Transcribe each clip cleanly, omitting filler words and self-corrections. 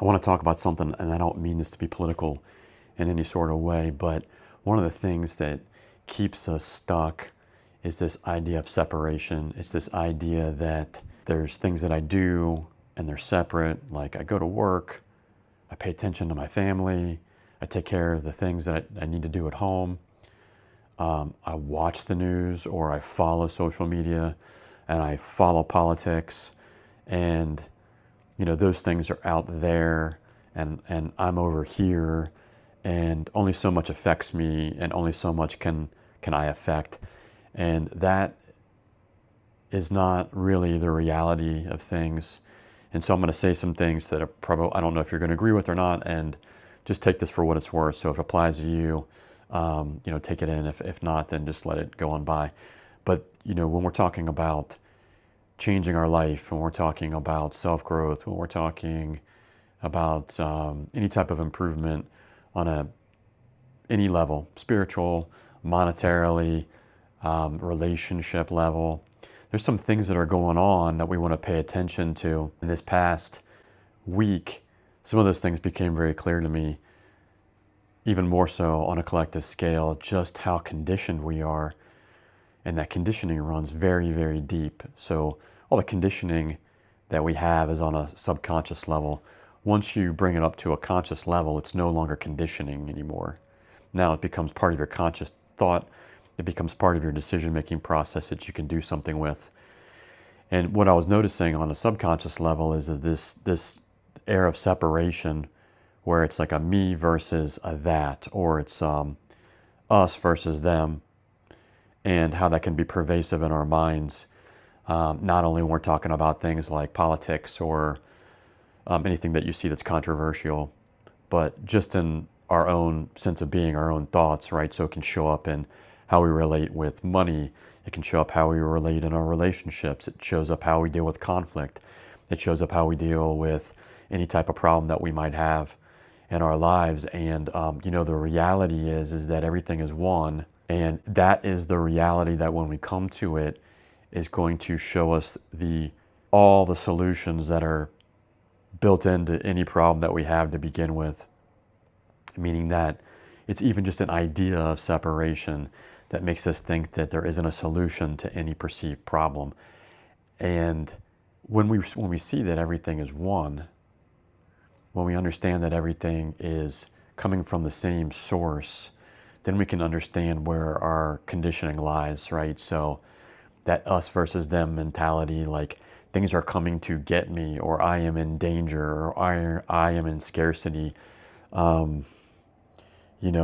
I want to talk about something, and I don't mean this to be political in any sort of way, but one of the things that keeps us stuck is this idea of separation. It's this idea that there's things that I do and they're separate. Like I go to work, I pay attention to my family, I take care of the things that I need to do at home. I watch the news or I follow social media and I follow politics, and those things are out there, and I'm over here, and only so much affects me and only so much can I affect. And that is not really the reality of things. And so I'm going to say some things that are probably, I don't know if you're going to agree with or not, and just take this for what it's worth. So if it applies to you, take it in. If not, then just let it go on by. But, when we're talking about changing our life, when we're talking about self-growth, when we're talking about any type of improvement on any level, spiritual, monetarily, relationship level, there's some things that are going on that we want to pay attention to. In this past week, some of those things became very clear to me, even more so on a collective scale, just how conditioned we are. And that conditioning runs very, very deep. So all the conditioning that we have is on a subconscious level. Once you bring it up to a conscious level, it's no longer conditioning anymore. Now it becomes part of your conscious thought. It becomes part of your decision-making process that you can do something with. And what I was noticing on a subconscious level is that this air of separation, where it's like a me versus a that, or it's us versus them, and how that can be pervasive in our minds. Not only when we're talking about things like politics or anything that you see that's controversial, but just in our own sense of being, our own thoughts, right? So it can show up in how we relate with money. It can show up how we relate in our relationships. It shows up how we deal with conflict. It shows up how we deal with any type of problem that we might have in our lives. And, the reality is that everything is one. And that is the reality that when we come to it is going to show us all the solutions that are built into any problem that we have to begin with. Meaning that it's even just an idea of separation that makes us think that there isn't a solution to any perceived problem. And when we see that everything is one, when we understand that everything is coming from the same source, then we can understand where our conditioning lies, right? So that us versus them mentality, like things are coming to get me, or I am in danger, or I am in scarcity.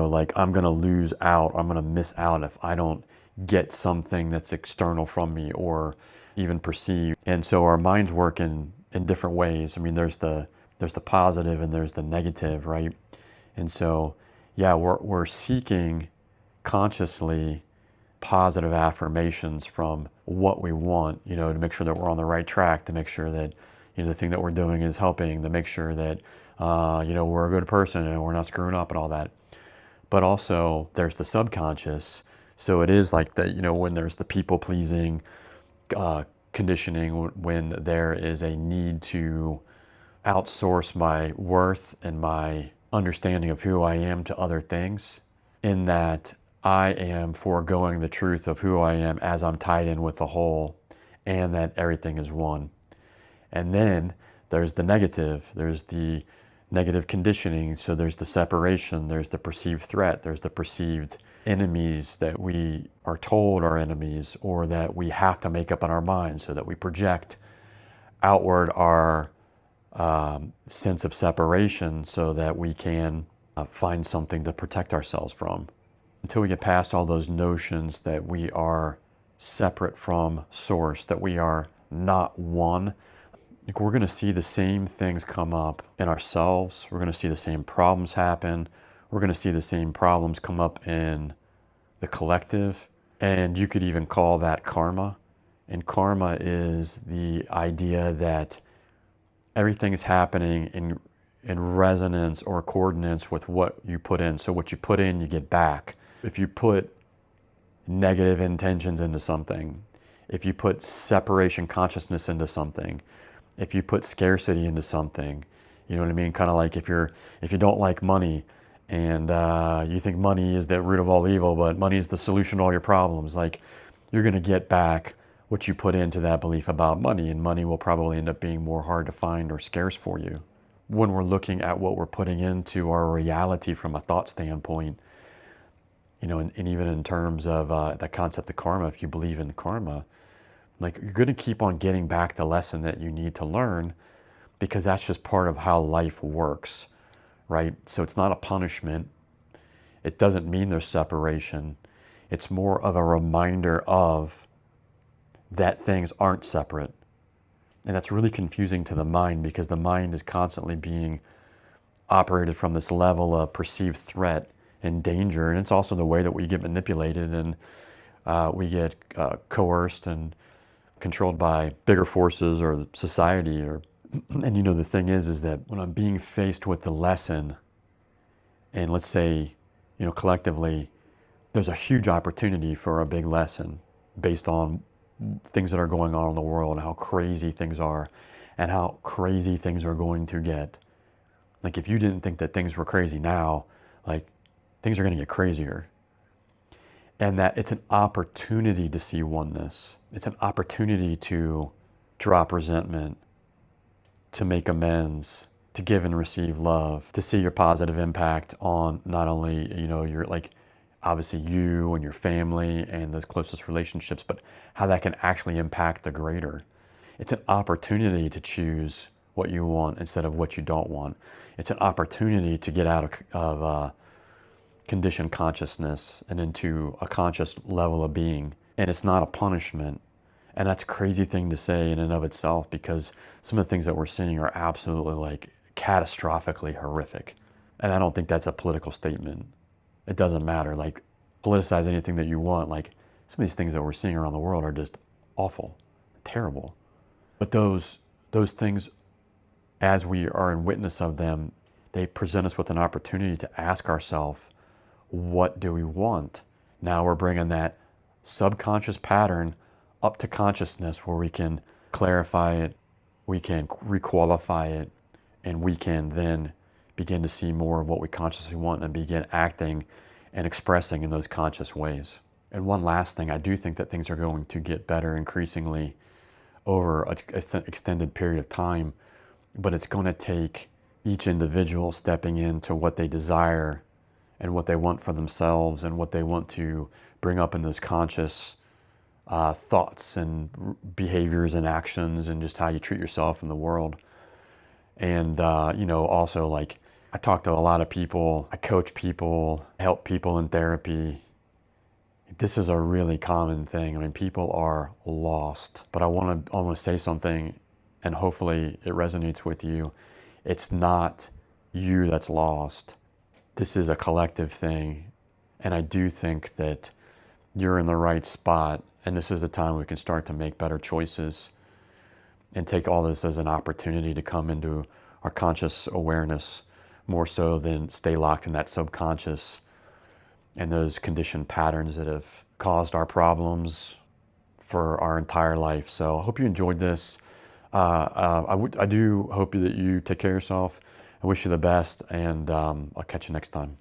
Like I'm going to lose out, I'm going to miss out if I don't get something that's external from me or even perceived. And so our minds work in different ways. I mean, there's the positive and there's the negative, right? And so, yeah, we're seeking consciously positive affirmations from what we want, to make sure that we're on the right track, to make sure that, the thing that we're doing is helping, to make sure that, we're a good person and we're not screwing up and all that. But also there's the subconscious. So it is like that, when there's the people pleasing conditioning, when there is a need to outsource my worth and my understanding of who I am to other things, in that I am foregoing the truth of who I am as I'm tied in with the whole, and that everything is one. And then there's the negative. There's the negative conditioning. So there's the separation, there's the perceived threat, there's the perceived enemies that we are told are enemies, or that we have to make up in our minds, so that we project outward our sense of separation so that we can find something to protect ourselves from. Until we get past all those notions that we are separate from source, that we are not one, like we're going to see the same things come up in ourselves. We're going to see the same problems happen. We're going to see the same problems come up in the collective. And you could even call that karma. And karma is the idea that everything is happening in resonance or coordinates with what you put in. So what you put in, you get back. If you put negative intentions into something, if you put separation consciousness into something, if you put scarcity into something, You know what I mean? Kind of like if you don't like money and you think money is the root of all evil, but money is the solution to all your problems, like you're going to get back what you put into that belief about money, and money will probably end up being more hard to find or scarce for you. When we're looking at what we're putting into our reality from a thought standpoint, you know, and even in terms of that concept of karma, if you believe in karma, like you're going to keep on getting back the lesson that you need to learn, because that's just part of how life works, right? So it's not a punishment. It doesn't mean there's separation. It's more of a reminder of that things aren't separate. And that's really confusing to the mind, because the mind is constantly being operated from this level of perceived threat and danger. And it's also the way that we get manipulated and we get coerced and controlled by bigger forces or society. And you know, the thing is that when I'm being faced with the lesson, and let's say, you know, collectively, there's a huge opportunity for a big lesson based on things that are going on in the world and how crazy things are and how crazy things are going to get. Like if you didn't think that things were crazy now, like things are going to get crazier. And that it's an opportunity to see oneness. It's an opportunity to drop resentment, to make amends, to give and receive love, to see your positive impact on not only, you know, your, like, obviously you and your family and the closest relationships, but how that can actually impact the greater. It's an opportunity to choose what you want instead of what you don't want. It's an opportunity to get out of conditioned consciousness and into a conscious level of being. And it's not a punishment. And that's a crazy thing to say in and of itself, because some of the things that we're seeing are absolutely like catastrophically horrific. And I don't think that's a political statement. It doesn't matter. Like, politicize anything that you want. Like, some of these things that we're seeing around the world are just awful, terrible. But those things, as we are in witness of them, they present us with an opportunity to ask ourselves, what do we want? Now we're bringing that subconscious pattern up to consciousness, where we can clarify it, we can requalify it, and we can then begin to see more of what we consciously want and begin acting and expressing in those conscious ways. And one last thing, I do think that things are going to get better increasingly over an extended period of time, but it's going to take each individual stepping into what they desire and what they want for themselves and what they want to bring up in those conscious thoughts and behaviors and actions, and just how you treat yourself in the world. And, you know, also, like, I talk to a lot of people, I coach people, help people in therapy. This is a really common thing. I mean, people are lost, but I want to say something, and hopefully it resonates with you. It's not you that's lost. This is a collective thing. And I do think that you're in the right spot, and this is the time we can start to make better choices and take all this as an opportunity to come into our conscious awareness, more so than stay locked in that subconscious and those conditioned patterns that have caused our problems for our entire life. So I hope you enjoyed this. I do hope that you take care of yourself. I wish you the best, and I'll catch you next time.